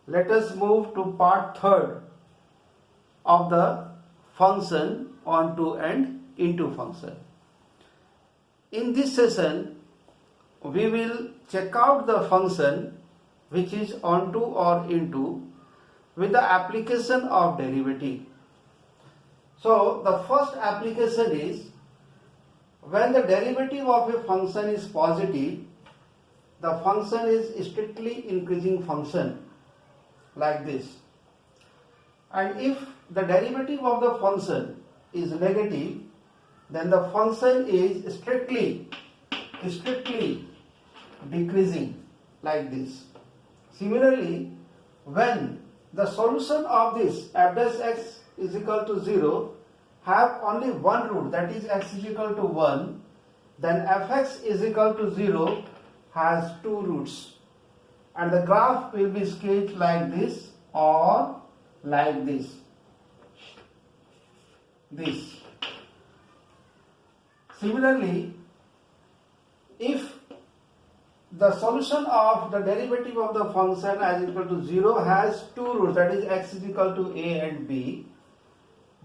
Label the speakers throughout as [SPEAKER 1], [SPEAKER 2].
[SPEAKER 1] let us move to part third of the function onto and into function. In this session, we will check out the function which is onto or into with the application of derivative. So the first application is when the derivative of a function is positive, the function is strictly increasing function like this. And if the derivative of the function is negative, then the function is strictly decreasing like this. Similarly, when the solution of this f dash x is equal to 0 have only one root, that is x is equal to 1, then fx is equal to 0 has two roots, and the graph will be sketched like this or like this. Similarly, if the solution of the derivative of the function as equal to 0 has two roots, that is x is equal to a and b,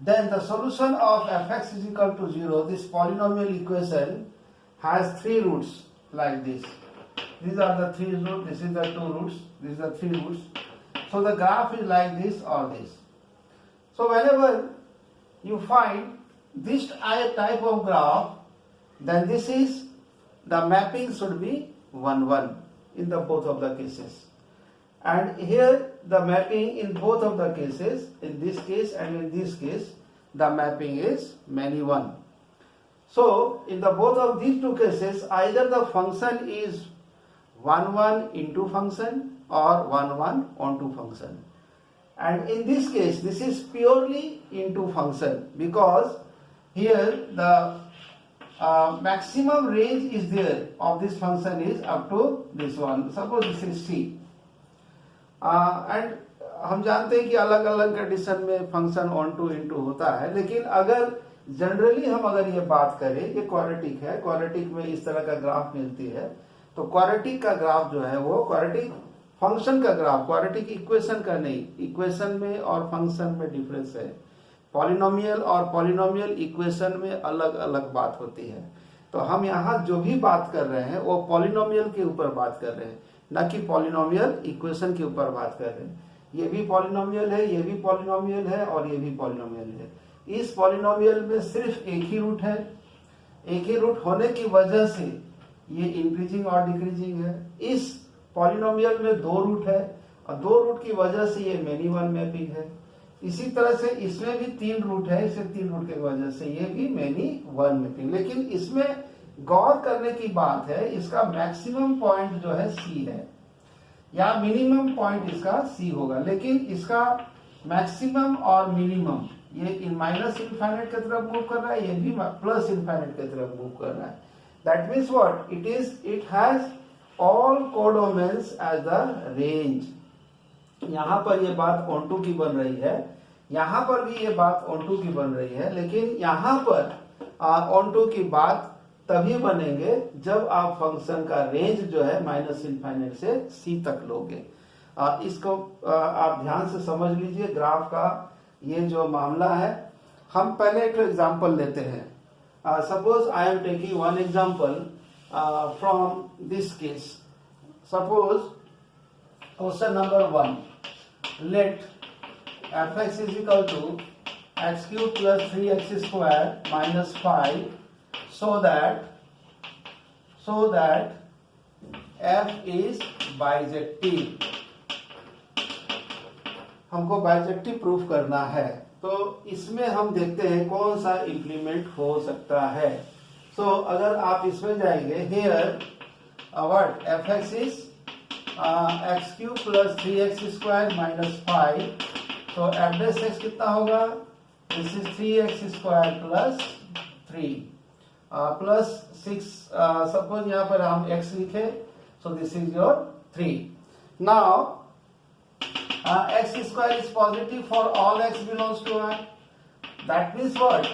[SPEAKER 1] then the solution of fx is equal to 0, this polynomial equation has three roots like this. These are the three roots, this is the two roots, these are three roots. So the graph is like this or this. So whenever you find this type of graph, then this is the mapping should be 1 1 in the both of the cases. And here the mapping in both of the cases, in this case and in this case, the mapping is many 1. So in the both of these two cases, either the function is 1 1 into function or 1 1 onto function. And in this case, this is purely into function, because here the maximum range is there of this function is up to this one. Suppose this is c. And हम जानते हैं कि अलग अलग condition में function on to into होता है, लेकिन अगर जनरली हम अगर ये बात करें, ये क्वाड्रेटिक है, क्वाड्रेटिक में इस तरह का ग्राफ मिलती है, तो क्वाड्रेटिक का ग्राफ जो है वो क्वाड्रेटिक फंक्शन का ग्राफ, क्वाड्रेटिक इक्वेशन का नहीं, इक्वेशन में और फंक्शन में डिफरेंस है। पॉलिनोमियल और पॉलिनोमियल इक्वेशन में अलग अलग बात होती है। तो हम यहाँ जो भी बात कर रहे हैं वो पॉलिनोमियल के ऊपर बात कर रहे हैं, न कि पॉलिनोमियल इक्वेशन के ऊपर बात कर रहे हैं। ये भी पॉलिनोमियल है, ये भी पॉलिनोमियल है और ये भी पॉलिनोमियल है। इस पॉलिनोमियल में सिर्फ एक ही रूट है, एक ही रूट होने की वजह से ये इंक्रीजिंग और डिक्रीजिंग है। इस पॉलिनोमियल में दो रूट है और दो रूट की वजह से ये मेनी वन मैपिंग है। इसी तरह से इसमें भी तीन रूट है, इसे तीन रूट की वजह से ये भी मेनी वन मैपिंग। लेकिन इसमें गौर करने की बात है, इसका मैक्सिमम पॉइंट जो है सी है या मिनिमम पॉइंट इसका सी होगा, लेकिन इसका मैक्सिमम और मिनिमम ये इन माइनस इनफाइनाइट की तरफ मूव कर रहा है, ये भी प्लस इनफाइनाइट की तरफ मूव कर रहा है। That means what it is, it has all codomains as the range. यहां पर ये बात ऑन2 की बन रही है, यहां पर भी ये बात ऑन2 की बन रही है, लेकिन यहां पर ऑन2 की बात तभी बनेंगे जब आप फंक्शन का रेंज जो है माइनस इनफाइनाइट से सी तक लोगे। इसको आप ध्यान से समझ लीजिए, ग्राफ का ये जो मामला है। हम पहले एक एग्जांपल लेते हैं। Suppose I am taking one example from this case. Suppose question number 1, let fx is equal to x cube plus 3x square minus 5 so that f is bijective। हमको बाइजेक्टिव प्रूफ करना है, तो इसमें हम देखते हैं कौन सा इंप्लीमेंट हो सकता है। सो अगर आप इसमें जाएंगे, here what fx is x cube plus 3x square minus 5, तो f dash x कितना होगा, this is 3x square plus 3 plus 6, suppose यहाँ पर हम x लिखे, सो this is your 3। Now x square is positive for all x belongs to R. That means what?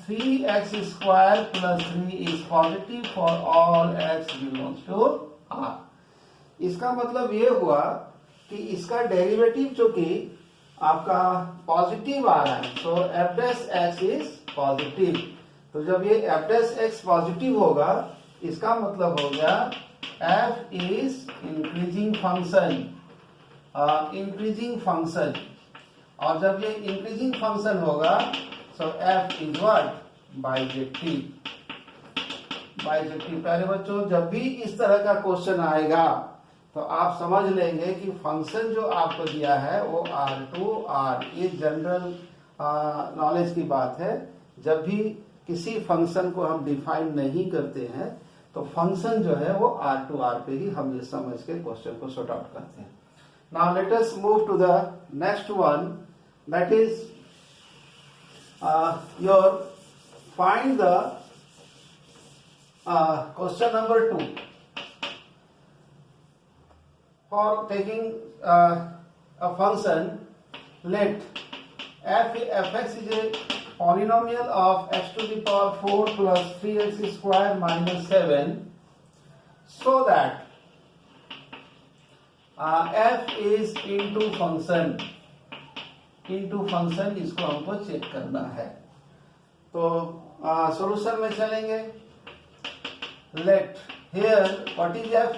[SPEAKER 1] 3x square plus 3 is positive for all x belongs to R. इसका मतलब ये हुआ कि इसका डेरिवेटिव जो कि आपका पॉजिटिव आ रहा है, so F dash x is positive. तो जब ये एफ डैश एक्स पॉजिटिव होगा, इसका मतलब हो गया F is increasing function, increasing function. और जब ये इंक्रीजिंग फंक्शन होगा, so F is what, bijective. Bijective प्यारे बच्चों, जब भी इस तरह का क्वेश्चन आएगा तो आप समझ लेंगे कि फंक्शन जो आपको दिया है वो R2R, ये जनरल नॉलेज की बात है। जब भी किसी फंक्शन को हम डिफाइन नहीं करते हैं तो फंक्शन जो है वो R2R पे ही हम ये समझ के क्वेश्चन को सॉर्ट आउट करते हैं। Now let us move to the next one, that is your find the question number 2. For taking a function, let fx is a polynomial of x to the power 4 plus 3x square minus 7, so that f is into function, इसको हमको check करना है। तो solution में चलेंगे। Let here what is f,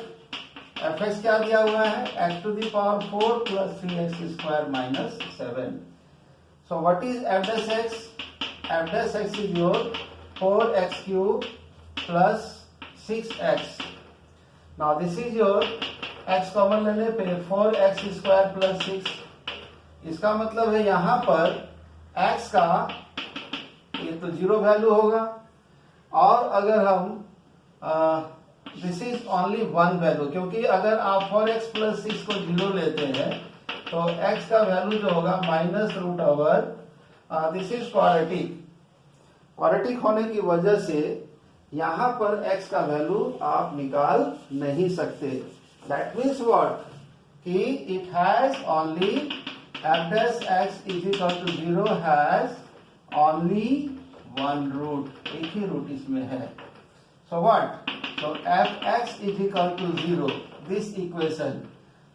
[SPEAKER 1] f x क्या दिया हुआ है, x to the power 4 plus 3x square minus 7। So what is f dash x, f dash x is your 4x cube plus 6x। Now this is your x common लेने पे 4x square plus 6। इसका मतलब है यहां पर x का ये तो 0 वैल्यू होगा, और अगर हम दिस इज ओनली 1 वैल्यू, क्योंकि अगर आप 4x प्लस 6 को 0 लेते हैं तो x का वैल्यू जो होगा minus root over, this is quadratic. Quadratic होने की वजह से यहां पर x का वैल्यू आप निकाल नहीं सकते। दैट मीन्स व्हाट, कि it has only f dash x is equal to 0 has only 1 root, एक ही रूट इसमें है। So what? So fx is equal to 0. This equation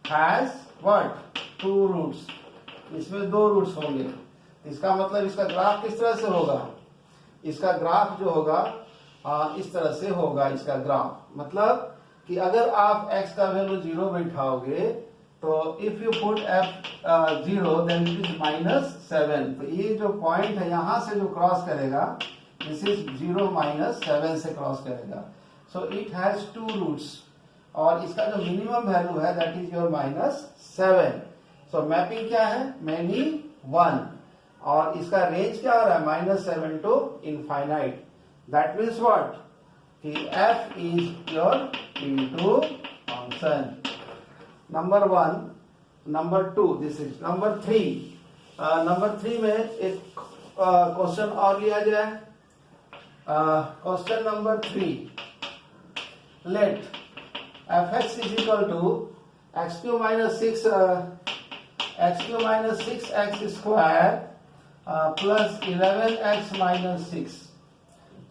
[SPEAKER 1] has what? 2 roots. इसमें 2 रूट्स होंगे। इसका मतलब इसका ग्राफ किस तरह से होगा, इसका ग्राफ जो होगा इस तरह से होगा। इसका ग्राफ मतलब कि अगर आप x का वैल्यू 0 बैठाओगे तो if you put f 0 then it is minus 7। तो ये जो पॉइंट है यहां से जो क्रॉस करेगा, दिस इज 0 माइनस 7 से क्रॉस करेगा। सो इट हैज 2 रूट्स, और इसका जो मिनिमम वैल्यू है that is your minus 7। So mapping क्या है, मैनी 1, और इसका रेंज क्या हो रहा है, minus 7 to infinite. That means what, कि f is your into function. Number 1, number 2, this is number 3। Number 3 में एक क्वेश्चन और लिया जाए। Question number 3, let fx is equal to x cube minus 6x square plus 11x minus 6,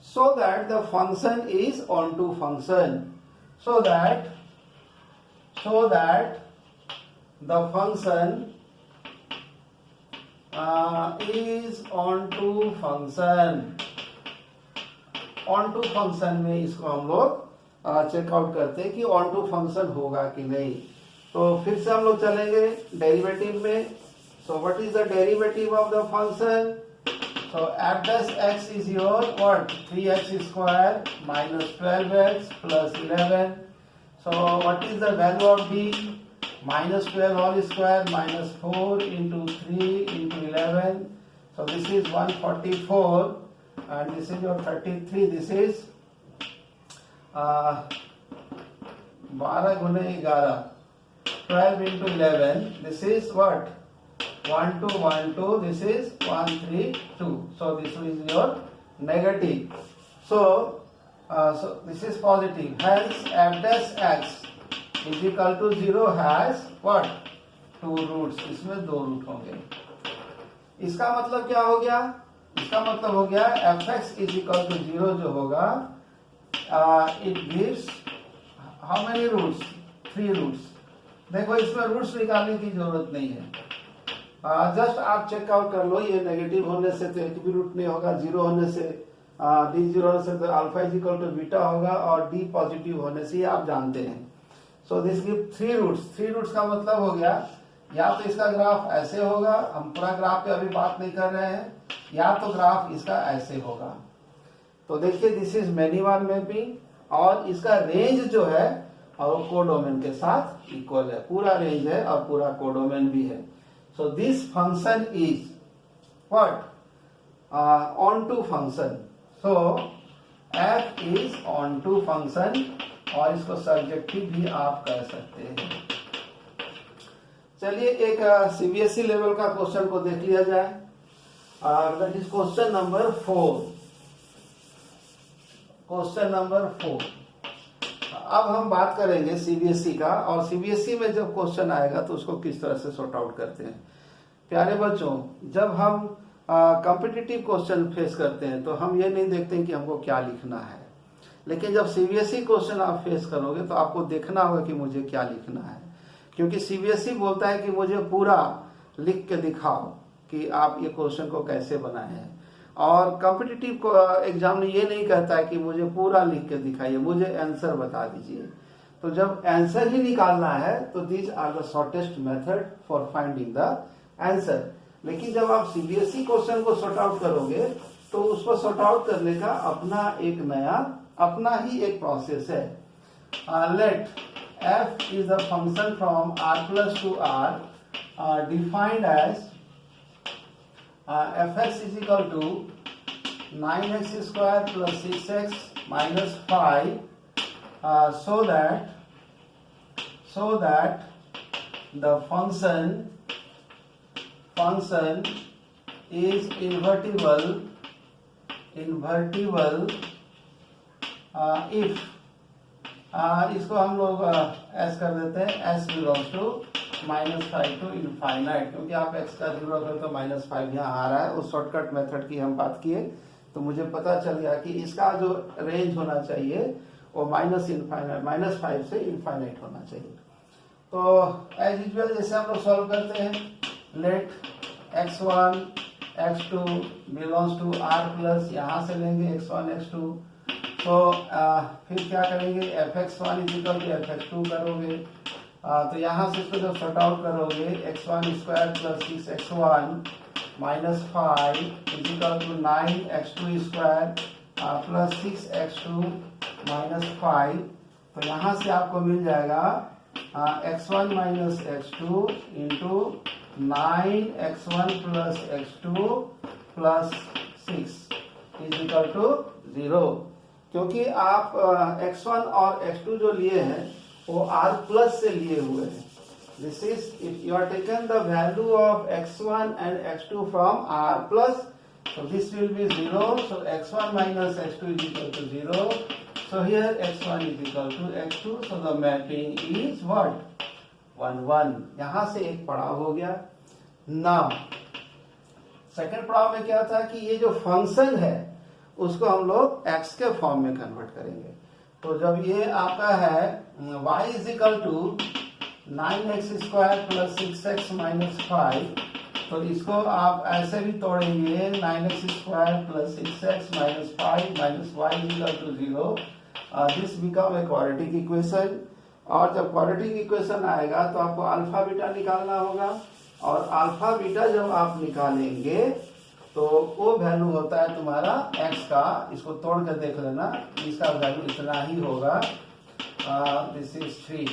[SPEAKER 1] so that the function is onto function, so that the function is onto function। Onto function में इसको हम लोग checkout करते हैं कि on to function होगा कि नहीं। तो फिर से हम लोग चलेंगे डेरिवेटिव में। So what is the derivative of the function, so F dash x is your what, 3x square minus 12x plus 11। So what is the value of D, minus 12 whole square minus 4 into 3 into 11। So this is 144 and this is your 33, this is 12 गुने 11, 12 into 11, this is what, 1212, this is 132, so this is your negative। So this is positive, hence f dash x is equal to 0 has what, 2 roots, इसमें 2 root होंगे। इसका मतलब क्या हो गया, इसका मतलब हो गया f x is equal to 0 जो होगा, it gives how many roots, 3 roots. देखो इसमें रूट्स निकालने की जरूरत नहीं है, जस्ट आप चेक आउट कर लो, ये नेगेटिव होने से तो एक भी रूट नहीं होगा, जीरो होने से डी जीरो होने से तो alpha is equal to beta होगा, और डी पॉजिटिव होने से आप जानते हैं। So this give three roots. Three roots का मतलब हो गया या तो इसका ग्राफ ऐसे होगा, हम पूरा ग्राफ पे अभी बात नहीं कर रहे हैं, या तो ग्राफ इसका ऐसे होगा। तो देखिए this is many one mapping, और इसका रेंज जो है और कोडोमेन के साथ इक्वल है, पूरा रेंज है और पूरा कोडोमेन भी है। So this function is what, onto function. So F is onto function, और इसको सब्जेक्टिव भी आप कह सकते हैं। चलिए एक सीबीएसई लेवल का क्वेश्चन को देख लिया जाए, that is question number 4। Question number 4। अब हम बात करेंगे सीबीएसई का, और सीबीएसई में जब क्वेश्चन आएगा तो उसको किस तरह से सॉर्ट आउट करते हैं। प्यारे बच्चों, जब हम कॉम्पिटिटिव क्वेश्चन फेस करते हैं तो हम ये नहीं देखते कि हमको क्या लिखना है, लेकिन जब सीबीएसई क्वेश्चन आप फेस करोगे तो आपको देखना होगा कि मुझे क्या लिखना है, क्योंकि सीबीएसई बोलता है कि मुझे पूरा लिख के दिखाओ कि आप ये क्वेश्चन को कैसे बनाए हैं, और कॉम्पिटिटिव एग्जाम में ये नहीं कहता है कि मुझे पूरा लिख के दिखाइए, मुझे आंसर बता दीजिए। तो जब आंसर ही निकालना है तो these are the shortest method for finding the answer. लेकिन जब आप सीबीएसई क्वेश्चन को सॉर्ट आउट करोगे तो उसको सॉर्ट आउट करने का अपना ही एक प्रोसेस है। Let f is a function from r plus to r defined as fx is equal to 9x square plus 6x minus 5, so that the function is invertible if इसको हम लोग S कर देते हैं, S belongs to -5 to infinite, क्योंकि आप x का zero रखो तो -5 यहाँ आ रहा है। उस शॉर्टकट मेथड की हम बात किए तो मुझे पता चल गया कि इसका जो रेंज होना चाहिए वो -5 से इनफाइनाइट होना चाहिए। तो एज यूजुअल जैसे हम लोग सॉल्व करते हैं, let x1 x2 belongs to r plus, यहाँ से लेंगे x1 x2, तो फिर क्या करेंगे, fx1 is equal to fx2 करोगे, तो यहाँ से इसको जब सॉर्ट आउट करोगे x1 square plus 6x1 minus 5 is equal to 9x2 square plus 6x2 minus 5, तो यहाँ से आपको मिल जाएगा x1 minus x2 into 9x1 plus x2 plus 6 is equal to 0। क्योंकि आप x1 और x2 जो लिए हैं वो r प्लस से लिए हुए हैं। This is if you are taken the value of x1 and x2 from r plus, so this will be 0, so x1 minus x2 is equal to 0, so here x1 is equal to x2, so the mapping is what, 1 1। यहाँ से एक पड़ाव हो गया। Now second पड़ाव में क्या था कि ये जो फंक्शन है उसको हम लोग x के फॉर्म में कन्वर्ट करेंगे। तो जब ये आपका है y is equal to 9x square plus 6x minus 5, तो इसको आप ऐसे भी तोड़ेंगे, 9x square plus 6x minus 5 minus y is equal to 0, this become a quadratic equation. और जब क्वाड्रेटिक इक्वेशन आएगा तो आपको अल्फा बीटा निकालना होगा, और अल्फा बीटा जब आप निकालेंगे तो वो वैल्यू होता है तुम्हारा x का, इसको तोड़ कर देख लेना, इसका वैल्यू इतना ही होगा, this is 3।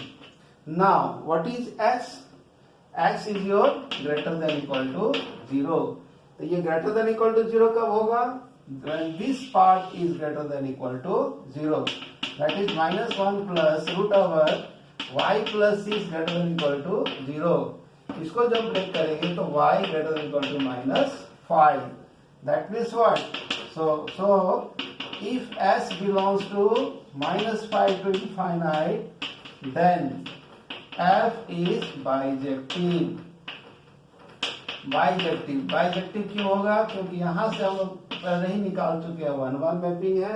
[SPEAKER 1] Now what is x? x is your greater than equal to 0। तो ये ग्रेटर देन इक्वल टू 0 कब होगा? when this part is greater than equal to 0, that is -1 plus root over y plus 6 greater than equal to 0। इसको जब break करेंगे तो y greater than equal to -5, that means what? So if s belongs to -5 to infinite, then f is bijective। Bijective क्यों होगा? क्योंकि यहाँ से हम पहले ही निकाल चुके हैं 1 1 मैपिंग है,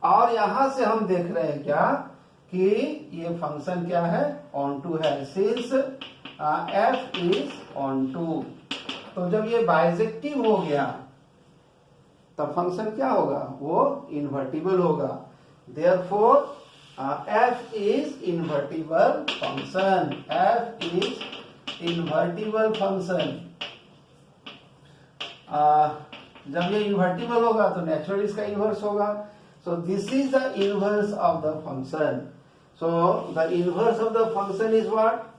[SPEAKER 1] और यहाँ से हम देख रहे हैं क्या कि ये फंक्शन क्या है, ऑन टू है, since f is onto. तो जब ये बाइजेक्टिव हो गया तब फंक्शन क्या होगा, वो इन्वर्टिबल होगा। Therefore f is invertible function, f is invertible function. जब ये इन्वर्टिबल होगा तो नेचुरली इसका इन्वर्स होगा। सो this is the inverse of the function. So the inverse of the function is what,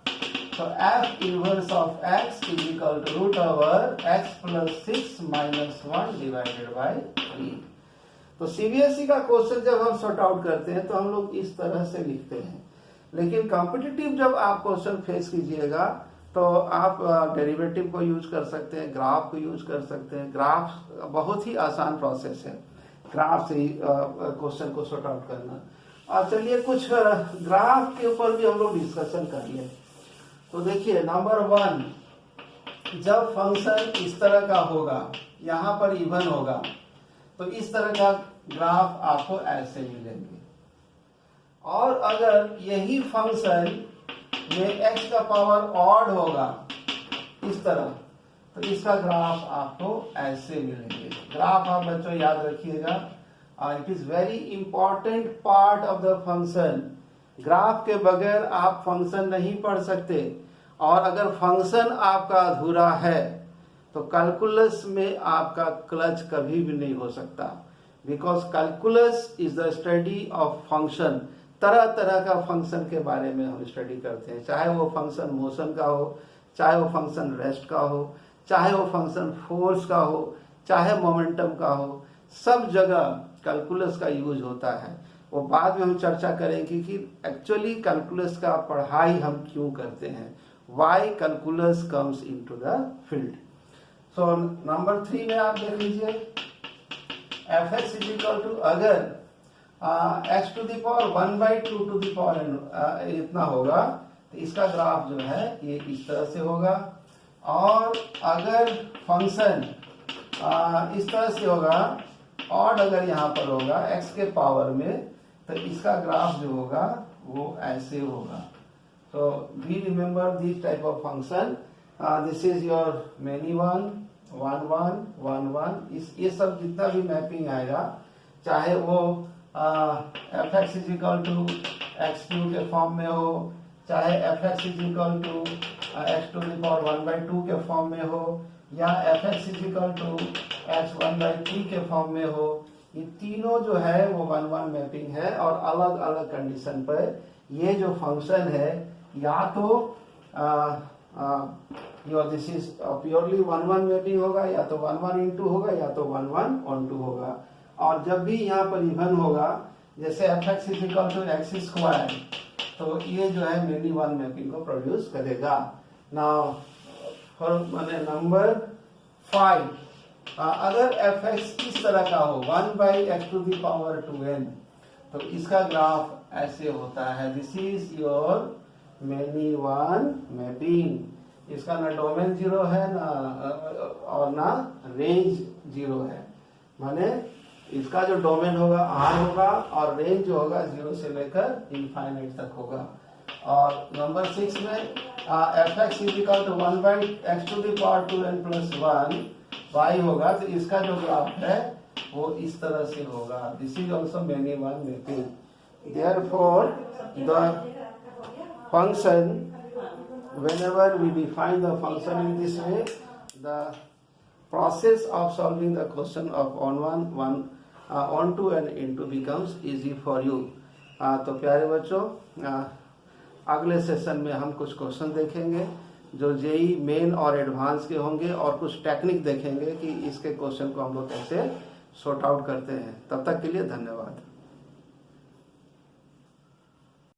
[SPEAKER 1] so f inverse of x is equal to root over x plus 6 minus 1 divided by 3। तो CBSE का question जब हम sort out करते हैं तो हम लोग इस तरह से लिखते हैं, लेकिन कॉम्पिटिटिव जब आप क्वेश्चन फेस कीजिएगा तो आप डेरिवेटिव को यूज कर सकते हैं, ग्राफ को यूज कर सकते हैं। ग्राफ बहुत ही आसान प्रोसेस है, ग्राफ से क्वेश्चन को सॉर्ट आउट करना। और चलिए कुछ ग्राफ के ऊपर भी हम लोग डिस्कशन कर लिए। तो देखिए नंबर 1, जब फंक्शन इस तरह का होगा, यहां पर इवन होगा, तो इस तरह का ग्राफ आपको ऐसे मिलेंगे। और अगर यही फंक्शन में x का पावर ऑड होगा इस तरह, तो इसका ग्राफ आपको ऐसे मिलेंगे। ग्राफ आप बच्चों याद रखिएगा, it is very important part of the function. Graph के बगैर आप फंक्शन नहीं पढ़ सकते, और अगर फंक्शन आपका अधूरा है तो कैलकुलस में आपका क्लच कभी भी नहीं हो सकता, because calculus is the study of function. तरह तरह का फंक्शन के बारे में हम स्टडी करते हैं, चाहे वो फंक्शन मोशन का हो, चाहे वो फंक्शन रेस्ट का हो, चाहे वो फंक्शन फोर्स का हो, चाहे मोमेंटम का हो, सब जगह कैलकुलस का यूज होता है। वो बाद में हम चर्चा करेंगे कि एक्चुअली कैलकुलस का पढ़ाई हम क्यों करते हैं, why calculus comes into the field. So number 3 में आप देख लीजिए, F x is equal to, अगर X to the power 1/2 to the power इतना होगा तो इसका ग्राफ जो है ये इस तरह से होगा। और अगर फंक्शन इस तरह से होगा, और अगर यहाँ पर होगा x के पावर में, तो इसका ग्राफ जो होगा वो ऐसे होगा। तो we remember this type of function, this is your many 1 1 1 1 1। ये सब जितना भी मैपिंग आएगा, चाहे वो f x is equal to x3 के फॉर्म में हो, चाहे f x is equal to x to the power 1/2 के फॉर्म में हो, या f x is equal to x 1/3 के फॉर्म में हो, ये तीनों जो है वो 1 1 मैपिंग है। और अलग अलग कंडीशन पर ये जो फंक्शन है, या तो दिस इज प्योरली 1 1 मैपिंग होगा, या तो 1 1 into होगा, या तो 1 1 onto होगा। और जब भी यहाँ पर इवन होगा, जैसे f x is equal to x square, तो ये जो है मेनी 1 मैपिंग को प्रोड्यूस करेगा। नाउ नंबर 5, अगर एफ एक्स इस तरह का हो 1/x to the power 2n, तो इसका ग्राफ ऐसे होता है। This is your many 1 mapping. इसका ना डोमेन 0 है ना और ना रेंज 0 है, माने इसका जो डोमेन होगा R होगा और रेंज जो होगा 0 से लेकर इनफाइनाइट तक होगा। और नंबर 6 में f x is equal to 1/x to the power 2n plus 1 y होगा, तो इसका जो ग्राफ है वो इस तरह से होगा। This is also many 1 mapping. Therefore the function, whenever we define the function in this way, the process of solving the question of onto and into becomes easy for you। तो प्यारे बच्चों, अगले सेशन में हम कुछ question देखेंगे जो JEE main और एडवांस के होंगे, और कुछ टेक्निक देखेंगे कि इसके क्वेश्चन को हम लोग कैसे सॉर्ट आउट करते हैं। तब तक के लिए धन्यवाद।